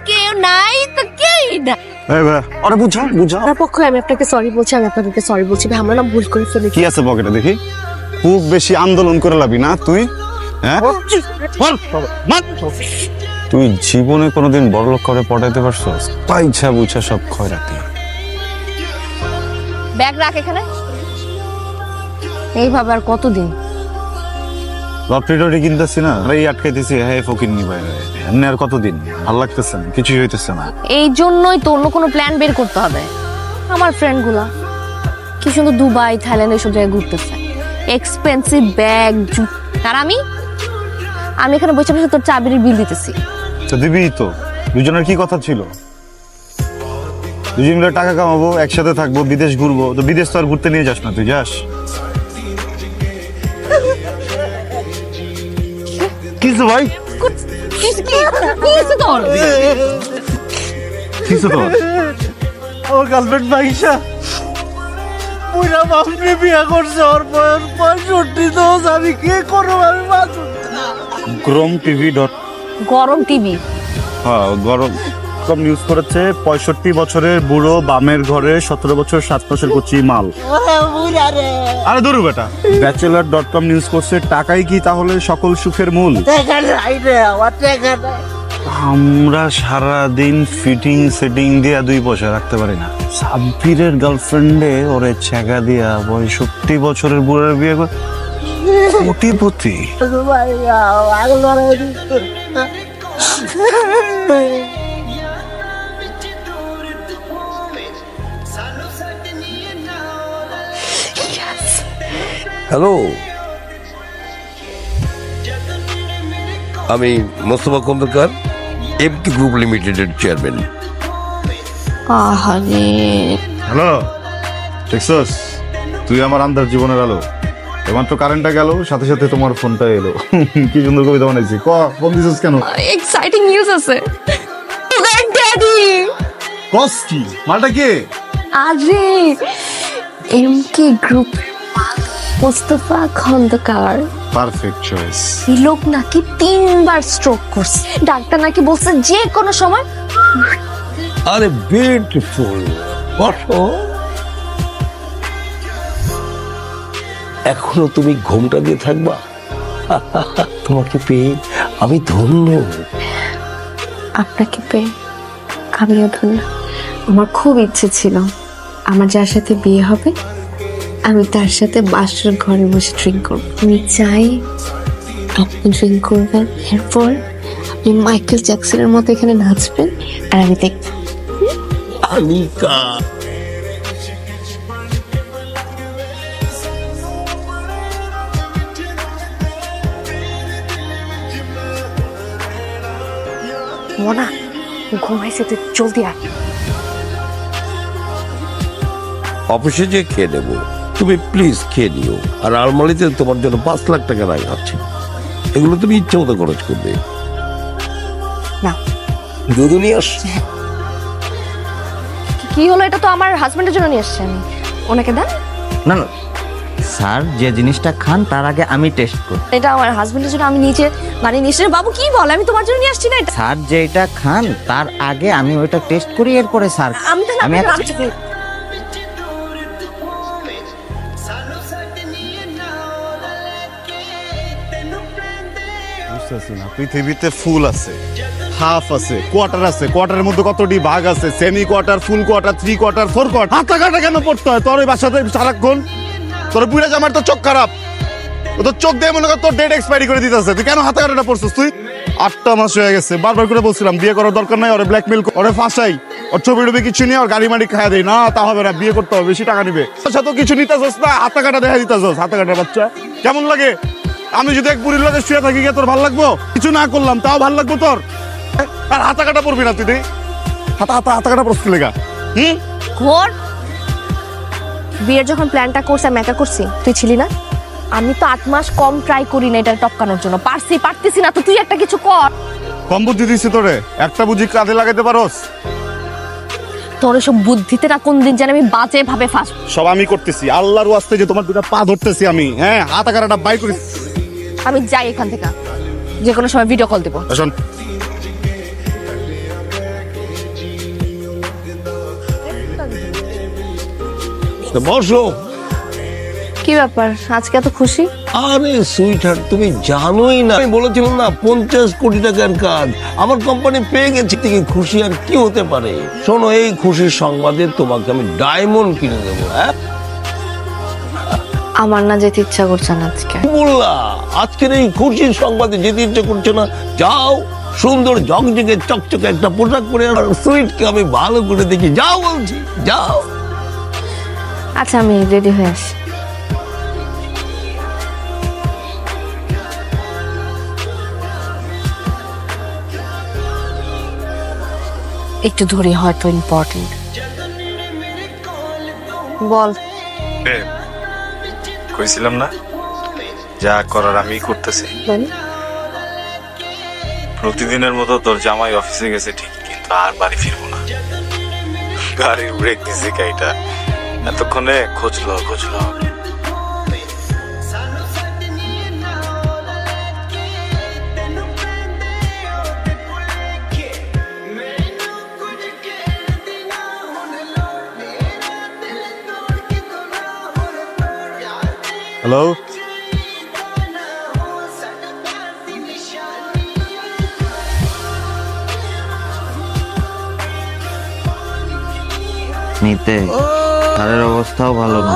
কেউ নাই তো কেই না। আরে বুঝাও বুঝাও। তার পক্ষে আমি আপনাকে সরি বলছি, আমি আপনাদেরকে সরি বলছি ভাই, আমরা না ভুল করে ফেলেছি। কি আছে পকেটে দেখি? খুব বেশি আন্দোলন করে লাবি না তুই, হ্যাঁ? তুই জীবনে কোনোদিন বড়লোক করে পটাইতে পারছস? পাইছা বুঝা সব খয়রাতি। ব্যাগ রাখ এখানে। এইভাবে আর কতদিন? লটারি কিনতেছি না, এই আটকাইতেছি, হ্যাঁ ফকির নি ভাই। এমনি আর কতদিন? ভাল লাগতেছে না, কিছুই হইতেছে না। এই জন্যই তো অন্য কোনো প্ল্যান বের করতে হবে। আমার ফ্রেন্ড গুলা কি সুন্দর দুবাই, থাইল্যান্ড এইসব জায়গায় ঘুরতেছে, এক্সপেন্সিভ ব্যাগ। আর আমি এখানে বসে বসে তোর চাবির বিল দিতেছি। তো দিবি তো, দুজনের কি কথা ছিল? দুজন মিলে টাকা কামাবো, একসাথে থাকবো, বিদেশ ঘুরবো। তো বিদেশ তো আর ঘুরতে নিয়ে যাস না, তুই যাস? কিছু ভাই কিছু তো ওর গার্লফ্রেন্ড মাইশা পুরা বাপরে বিয়া করছে, ওর বয়স 65। তো আমি কি করবো? আমি গরম টিভি গরম টিভি, হ্যাঁ গরম কম নিউজ করেছে। 65 বছরের বুড়ো বামের ঘরে 17 বছর 7 মাসের কচি মাল। আরে ধরু বেটা, ব্যাচেলার.com নিউজ করছে, টাকাই কি তাহলে সকল সুখের মূল? আমরা সারা দিন ফিটিং সেটিং দিয়া 2 পয়সা রাখতে পারি না। সাব্বিরের গার্লফ্রেন্ডে ওরে ছেঁকা দিয়া 65 বছরের বুড়ার বিয়ে করে কোটিপতি। হ্যালো, আমি মোস্তফা খন্দকার, এমটি গ্রুপ লিমিটেডের চেয়ারম্যান। আহারে হ্যালো, দেখছস তুই আমার আন্ধার জীবনের আলো। এমাত্র কারেন্টটা গেল, সাথে সাথে তোমার ফোনটা এলো। কি সুন্দর কবিতা বানাইছি। ফোন দিছস কেন? এক্সাইটিং নিউজ আছে। ড্যাডি কস কি? মালটা কে? আরে MK group Mostafa Khandaker. Perfect choice. এই লোক নাকি 3 বার স্ট্রোক করছে, ডাক্তার নাকি বলছে যে কোনো সময়। আরে বিউটিফুল, বসো। এখনো তুমি ঘুমটা দিয়ে থাকবা? তোমাকে পেয়ে আমি ধন্য। আপনাকে পেয়ে আমিও ধন্য। আমার খুব ইচ্ছে ছিল আমার যার সাথে বিয়ে হবে আমি তার সাথে বাসর ঘরে বসে ড্রিঙ্ক করব। আমি চাই আপনি ড্রিঙ্ক করবেন, এরপর আপনি মাইকেল জ্যাকসনের মতো এখানে নাচবেন আর আমি দেখব। আনিকা, মোনা ঘুমাইছে, তুই জলদি আয়। অফিসে যে খেয়ে নেবো, তুমি প্লিজ খেয়ে নিও। আর আলমারিতে তোমার জন্য 5 লাখ টাকা রাখা আছে, এগুলো তুমি ইচ্ছে মতো খরচ করবে। না দুধ নিয়ে আসছি। কি হলো? এটা তো আমার হাজবেন্ডের জন্য নিয়ে আসছি আমি, ওনাকে দেন। না না স্যার, যে জিনিসটা খান তার আগে আমি টেস্ট করি। এটা আমার হাজবেন্ডের জন্য আমি নিচে বানিয়ে নিয়ে এসেছি। বাবু কি বল, আমি তোমার জন্য নিয়ে আসছি না এটা। স্যার যেটা খান তার আগে আমি ওইটা টেস্ট করি, এরপরে স্যার আমি বুঝতেছি না, পৃথিবীতে ফুল আছে, হাফ আছে, কোয়ার্টার আছে, কোয়ার্টারের মধ্যে কতটি ভাগ আছে? সেমি কোয়ার্টার, ফুল কোয়ার্টার, 3 কোয়ার্টার, 4 কোয়ার্টার। হাতা কাটা কেন পড়তে হয় তোর ওই বাসাতে সারাক্ষণ? তোর বুড়া জামার তো চোখ খারাপ, ও তো চোখ দিয়ে মনে কর তোর ডেট এক্সপায়ারি করে দিতেছে। তুই কেন হাতা কাটাটা পড়ছিস? তুই 8টা মাস হয়ে গেছে, বারবার করে বলছিলাম বিয়ে করার দরকার নাই, ওরে ব্ল্যাকমেল, ওরে ফাঁসাই, ওর ছবি টবি কিছু নিয়ে ওর গাড়ি মাড়ি খাওয়া দেয় না। তা হবে না, বিয়ে করতে হবে, বেশি টাকা নিবে। আচ্ছা তো কিছু নিতেছস না, হাতা কাটা দেখা দিতেছস। হাতা কাটার বাচ্চা কেমন লাগে? আমি যদি এক বুড়ির লগে শুয়ে থাকি তোর ভাল লাগবো? কিছু না করলাম তাও ভাল লাগবো তোর? আর হাতা কাটা পড়বি না তুই? হাতা কাটা পড়ছি লেগা। ঘোর বিয়ের যখন প্ল্যানটা করছি আমি একা করছি, তুই ছিলি না। আমি তো 8 মাস কম ট্রাই করি না এটা টপকানোর জন্য, পারতেছি না। তো তুই একটা কিছু কর। কম বুদ্ধি দিছি তোরে, একটা বুঝি কাজে লাগাইতে পারোস? তোর এসব বুদ্ধিতে না কোন দিন যেন আমি বাজে ভাবে ফাঁস। সব আমি করতেছি, আল্লাহর ওয়াস্তে যে তোমার দুটা পা ধরতেছি আমি, হ্যাঁ হাত আকারটা বাই করি। আমি যাই এখান থেকে, যে কোনো সময় ভিডিও কল দেবো। শোন, বসো। কি ব্যাপার আজকে এত খুশি? আরে সুইটহার্ট, তুমি জানোই না, আমি বলেছিলাম না 50 কোটি টাকার কাজ আমার কোম্পানি পেয়ে গেছে, থেকে খুশি আর কি হতে পারে। শোনো, এই খুশির সংবাদে তোমাকে আমি ডায়মন্ড কিনে দেবো। হ্যাঁ, আমার না যেতে ইচ্ছা করছে না আজকে। কি বললা? আজকের এই খুশির সংবাদে যেতে ইচ্ছে করছে না? যাও, সুন্দর ঝকঝকে চকচকে একটা পোশাক পরে আর সুইটকে আমি ভালো করে দেখি। যাও বলছি, যাও। আচ্ছা আমি রেডি হয়ে আসি। একটু ধরে হয়তো ইম্পর্টেন্ট। বল। কইছিলাম না যা করার আমি করতেছি। প্রতিদিনের মতো তোর জামাই অফিসে গেছে ঠিক, কিন্তু আর বাড়ি ফিরবো না। গাড়ির ব্রেক দিছে গাড়িটা, এতক্ষণে খুঁজলো। হ্যালো, নিতে স্যারের অবস্থাও ভালো না।